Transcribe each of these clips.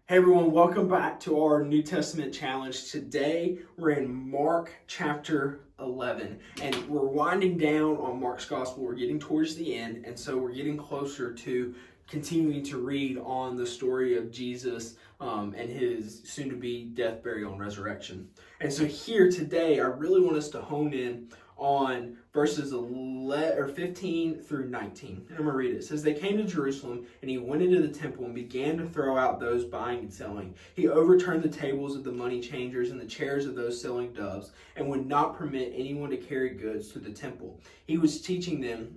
Hey everyone, welcome back to our New Testament challenge. Today we're in Mark chapter 11 and we're winding down on Mark's gospel. We're getting towards the end, and so we're getting closer to continuing to read on the story of Jesus and his soon to be death, burial, and resurrection. And so here today, I really want us to hone in on verses 15 through 19. And I'm going to read it. It says, "They came to Jerusalem, and he went into the temple and began to throw out those buying and selling. He overturned the tables of the money changers and the chairs of those selling doves, and would not permit anyone to carry goods to the temple. He was teaching them,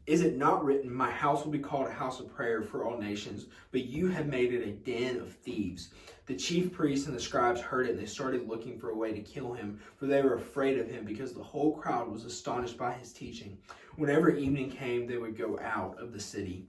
'Is it not written, my house will be called a house of prayer for all nations, but you have made it a den of thieves?' The chief priests and the scribes heard it, and they started looking for a way to kill him, for they were afraid of him, because the whole crowd was astonished by his teaching. Whenever evening came, they would go out of the city."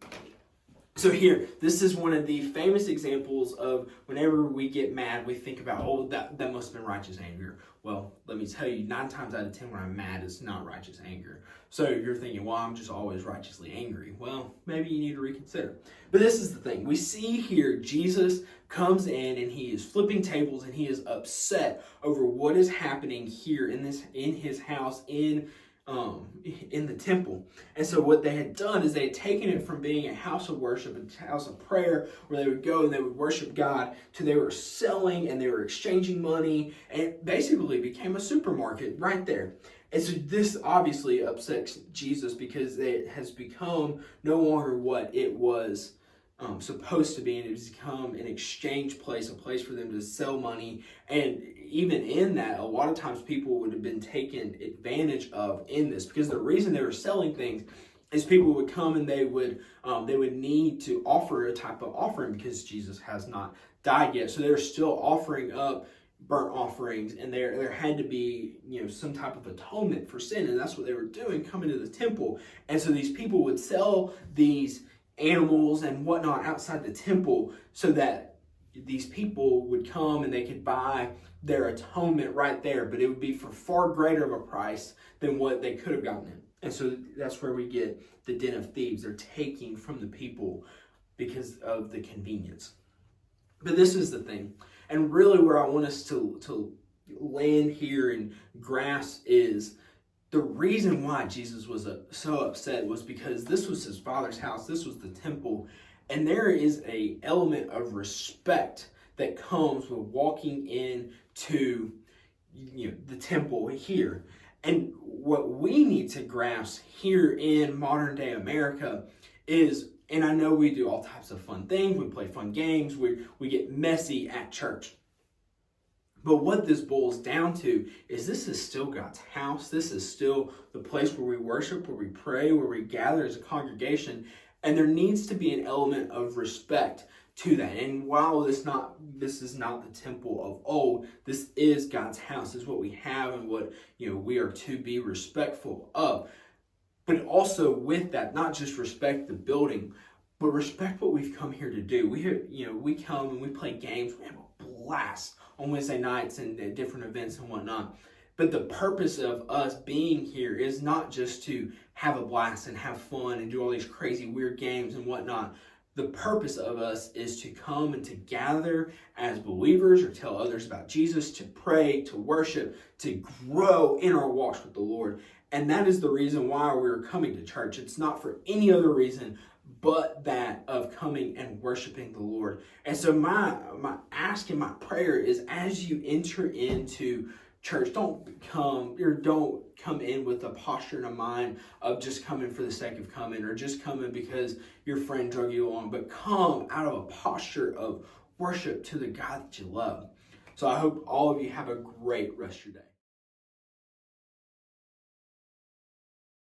So here, this is one of the famous examples of whenever we get mad, we think about, oh, that must have been righteous anger. Well, let me tell you, 9 times out of 10 when I'm mad, it's not righteous anger. So you're thinking, well, I'm just always righteously angry. Well, maybe you need to reconsider. But this is the thing. We see here Jesus comes in and he is flipping tables and he is upset over what is happening here in his house in the temple. And so what they had done is they had taken it from being a house of worship, a house of prayer, where they would go and they would worship God, to they were selling and they were exchanging money, and it basically became a supermarket right there. And so this obviously upsets Jesus, because it has become no longer what it was supposed to be, and it has become an exchange place, a place for them to sell money. And even in that, a lot of times people would have been taken advantage of in this, because the reason they were selling things is people would come and they would need to offer a type of offering, because Jesus has not died yet. So they're still offering up burnt offerings, and there had to be some type of atonement for sin, and that's what they were doing, coming to the temple. And so these people would sell these animals and whatnot outside the temple, so that these people would come and they could buy their atonement right there, but it would be for far greater of a price than what they could have gotten it. And so that's where we get the den of thieves. They're taking from the people because of the convenience. But this is the thing, and really where I want us to land here and grasp is the reason why Jesus was so upset was because this was his Father's house. This was the temple. And there is an element of respect that comes with walking into the temple here. And what we need to grasp here in modern day America is, and I know we do all types of fun things. We play fun games. We get messy at church. But what this boils down to is this is still God's house. This is still the place where we worship, where we pray, where we gather as a congregation. And there needs to be an element of respect to that. And while this is not the temple of old, this is God's house. This is what we have and what we are to be respectful of. But also with that, not just respect the building, but respect what we've come here to do. We come and we play games. We have a blast on Wednesday nights and different events and whatnot. But the purpose of us being here is not just to have a blast and have fun and do all these crazy weird games and whatnot. The purpose of us is to come and to gather as believers or tell others about Jesus, to pray, to worship, to grow in our walks with the Lord. And that is the reason why we're coming to church. It's not for any other reason but that of coming and worshiping the Lord. And so my ask and my prayer is, as you enter into church, don't come in with a posture and a mind of just coming for the sake of coming, or just coming because your friend drug you along, but come out of a posture of worship to the God that you love. So I hope all of you have a great rest of your day.